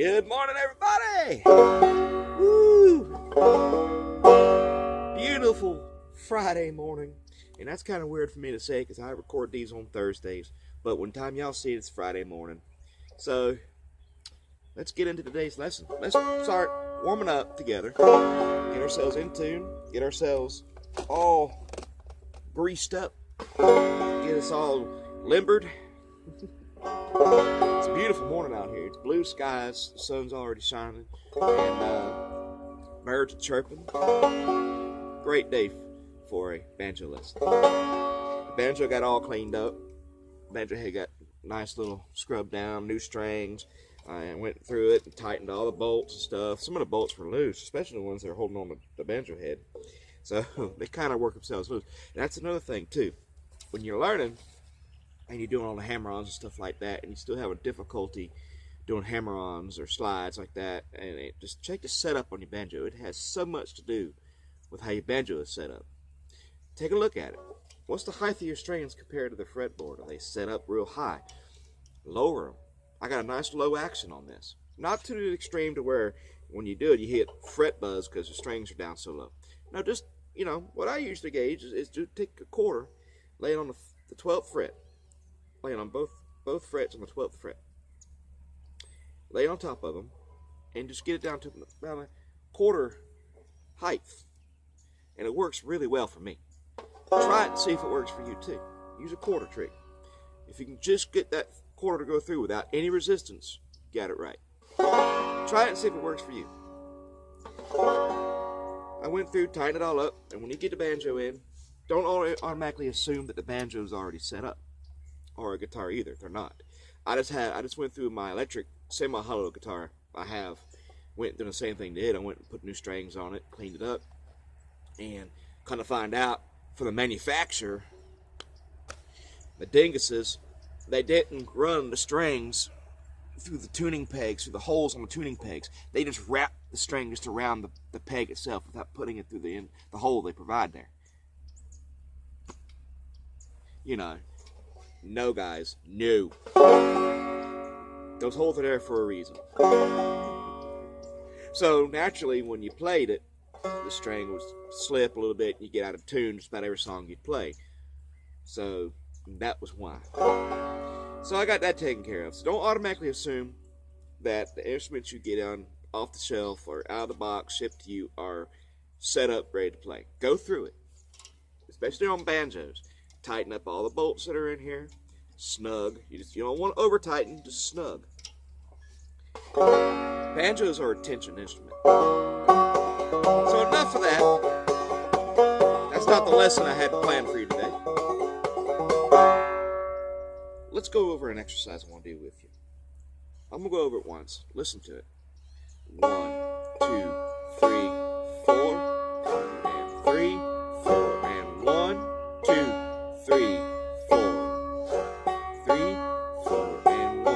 Good morning, everybody! Woo! Beautiful Friday morning. And that's kind of weird for me to say because I record these on Thursdays. But when time y'all see it, it's Friday morning. So, let's get into today's lesson. Let's start warming up together. Get ourselves in tune. Get ourselves all greased up. Get us all limbered. It's a beautiful morning out here. It's blue skies, the sun's already shining, and birds are chirping. Great day for a banjo lesson. The banjo got all cleaned up. The banjo head got nice little scrubbed down, new strings. I went through it and tightened all the bolts and stuff. Some of the bolts were loose, especially the ones that are holding on to the banjo head. So they kind of work themselves loose. And that's another thing too. When you're learning, and you're doing all the hammer-ons and stuff like that, and you still have a difficulty doing hammer-ons or slides like that, and just check the setup on your banjo. It has so much to do with how your banjo is set up. Take a look at it. What's the height of your strings compared to the fretboard? Are they set up real high? Lower them. I got a nice low action on this. Not to the extreme to where when you do it, you hit fret buzz because the strings are down so low. No, just, what I usually gauge is to take a quarter, lay it on the 12th fret. Lay it on both frets on the 12th fret. Lay it on top of them, and just get it down to about a quarter height. And it works really well for me. Try it and see if it works for you too. Use a quarter trick. If you can just get that quarter to go through without any resistance, you got it right. Try it and see if it works for you. I went through, tightened it all up, and when you get the banjo in, don't automatically assume that the banjo is already set up. Or a guitar either. They're not. I just went through my electric semi-hollow guitar went through the same thing they did. I went and put new strings on it, cleaned it up, and kind of find out from the manufacturer, the dinguses, they didn't run the strings through the tuning pegs, through the holes on the tuning pegs. They just wrap the string just around the peg itself without putting it through the hole they provide there. No, guys, no. Those holes are there for a reason. So, naturally, when you played it, the string would slip a little bit and you get out of tune just about every song you'd play. So, that was why. So, I got that taken care of. So, don't automatically assume that the instruments you get off the shelf or out of the box, shipped to you, are set up, ready to play. Go through it. Especially on banjos. Tighten up all the bolts that are in here. Snug. You don't want to over tighten, just snug. Banjos are a tension instrument. So enough of that. That's not the lesson I had planned for you today. Let's go over an exercise I want to do with you. I'm going to go over it once. Listen to it. 1, 2, 3, 4. And 3, 4. And 1, 2, 3, 4. 3, 4, and 1.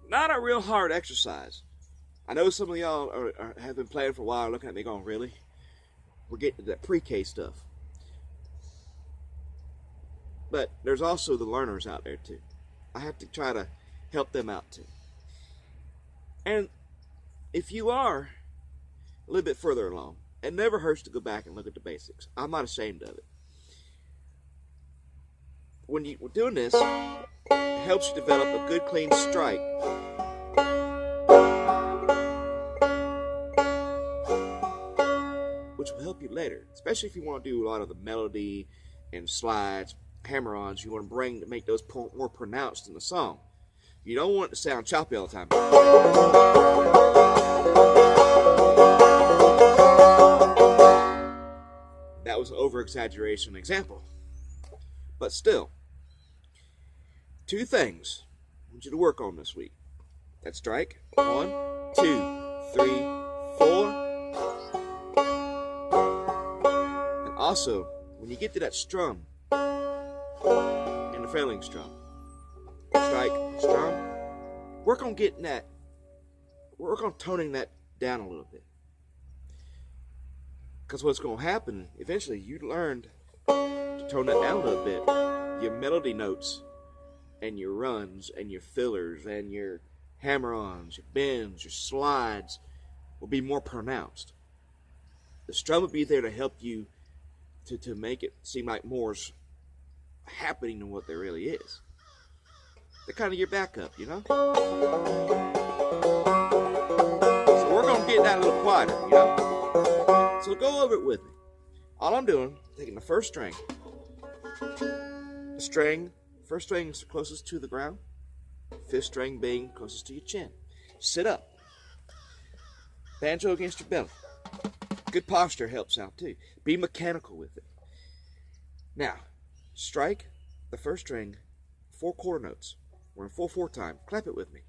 Not a real hard exercise. I know some of y'all have been playing for a while, looking at me going, really? We're getting to that pre-K stuff. But there's also the learners out there too. I have to try to help them out too. And if you are a little bit further along, it never hurts to go back and look at the basics. I'm not ashamed of it. When you're doing this, it helps you develop a good clean strike. Which will help you later, especially if you want to do a lot of the melody and slides, hammer-ons. You want to make those more pronounced in the song. You don't want it to sound choppy all the time. That was an over-exaggeration example. But still, 2 things I want you to work on this week. That strike. 1, 2, 3, 4. And also, when you get to that strum, and the failing strum, strike, strum, work on getting that, work on toning that down a little bit. Because what's going to happen, eventually you learned to tone that down a little bit. Your melody notes and your runs and your fillers and your hammer-ons, your bends, your slides will be more pronounced. The strum will be there to help you to make it seem like more's happening than what there really is. They're kind of your backup, you know? So we're going to get that a little quieter, you know? So go over it with me. All I'm doing, taking the first string. First string is the closest to the ground. Fifth string being closest to your chin. Sit up. Banjo against your belly. Good posture helps out too. Be mechanical with it. Now, strike the first string 4 quarter notes. We're in 4/4 time. Clap it with me.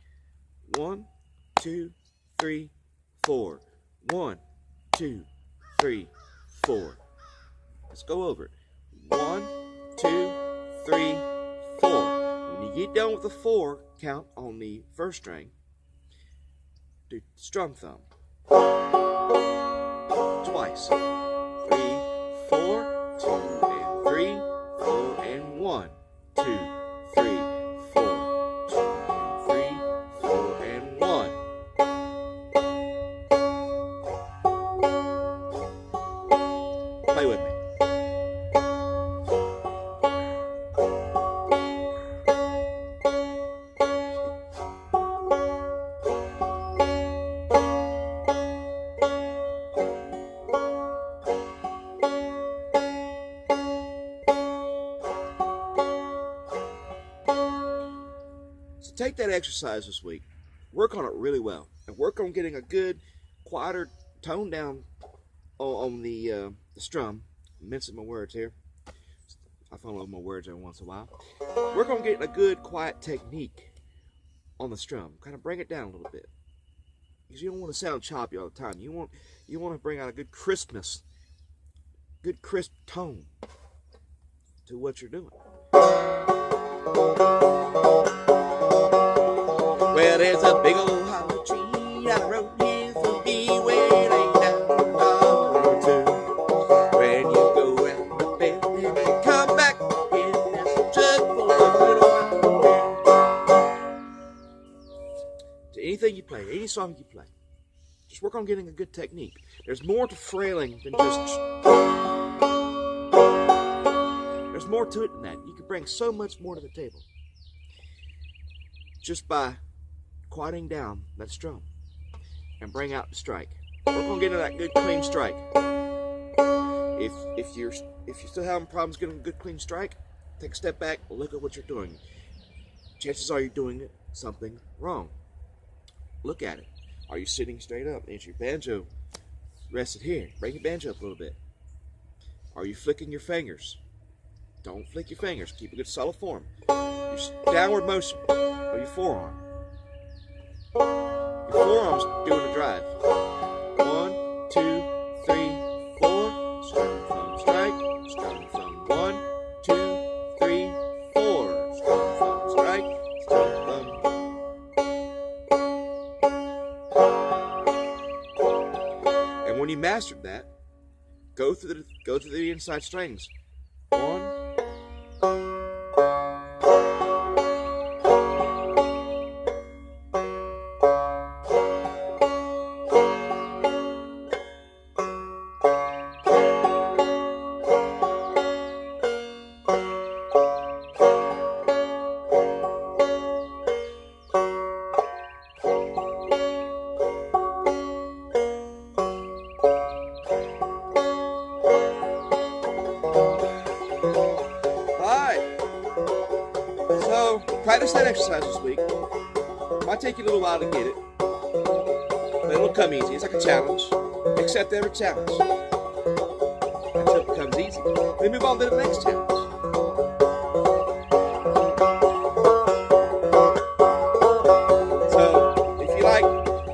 1, 2, 3, 4. 1, 2, 3, 4. Let's go over it. 1, 2, 3, 4. When you get done with the 4 count on the first string, do strum thumb. Twice. 3, 4, 2 and 3, 4 and 1, 2, 3, 4, 2 and 3, 4 and 1. Play with me. Take that exercise this week, work on it really well, and work on getting a good, quieter tone down on the strum. I'm mincing my words here. I fall over my words every once in a while. Work on getting a good, quiet technique on the strum. Kind of bring it down a little bit, because you don't want to sound choppy all the time. You want to bring out a good crispness, good crisp tone to what you're doing. Well, there's a big old hollow tree down the road here for me, where it ain't down the road too. When you go out the bed and you come back again, there's a jug full of little to anything you play, any song you play, just work on getting a good technique. There's more to frailing than just. There's more to it than that. You can bring so much more to the table just by quieting down that strum and bring out the strike. We're gonna get into that good clean strike. If you're still having problems getting a good clean strike, take a step back, look at what you're doing. Chances are you're doing something wrong. Look at it. Are you sitting straight up? Is your banjo rested here? Bring your banjo up a little bit. Are you flicking your fingers? Don't flick your fingers. Keep a good solid form. Your downward motion of your forearm. Your forearm's doing the drive. 1, 2, 3, 4. Strum, thumb, strike. Strum, thumb. 1, 2, 3, 4. Strum, thumb, strike. Strum, thumb. And when you mastered that, go through the inside strings. 1. Practice that exercise this week. It might take you a little while to get it, but it'll come easy. It's like a challenge. Accept every challenge until it becomes easy. Then move on to the next challenge. So, if you like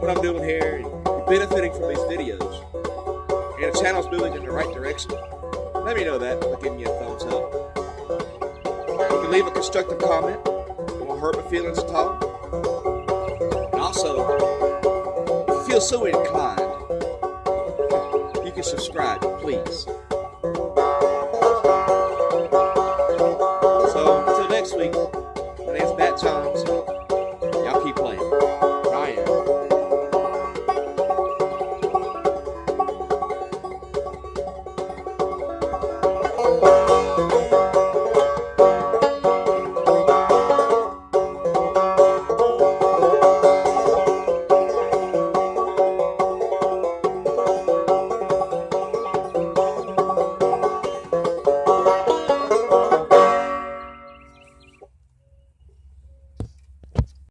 what I'm doing here, and you're benefiting from these videos, and the channel's moving in the right direction, let me know that by giving you a thumbs up. You can leave a constructive comment. Hurt my feelings at all. So, if you feel so inclined, you can subscribe, please.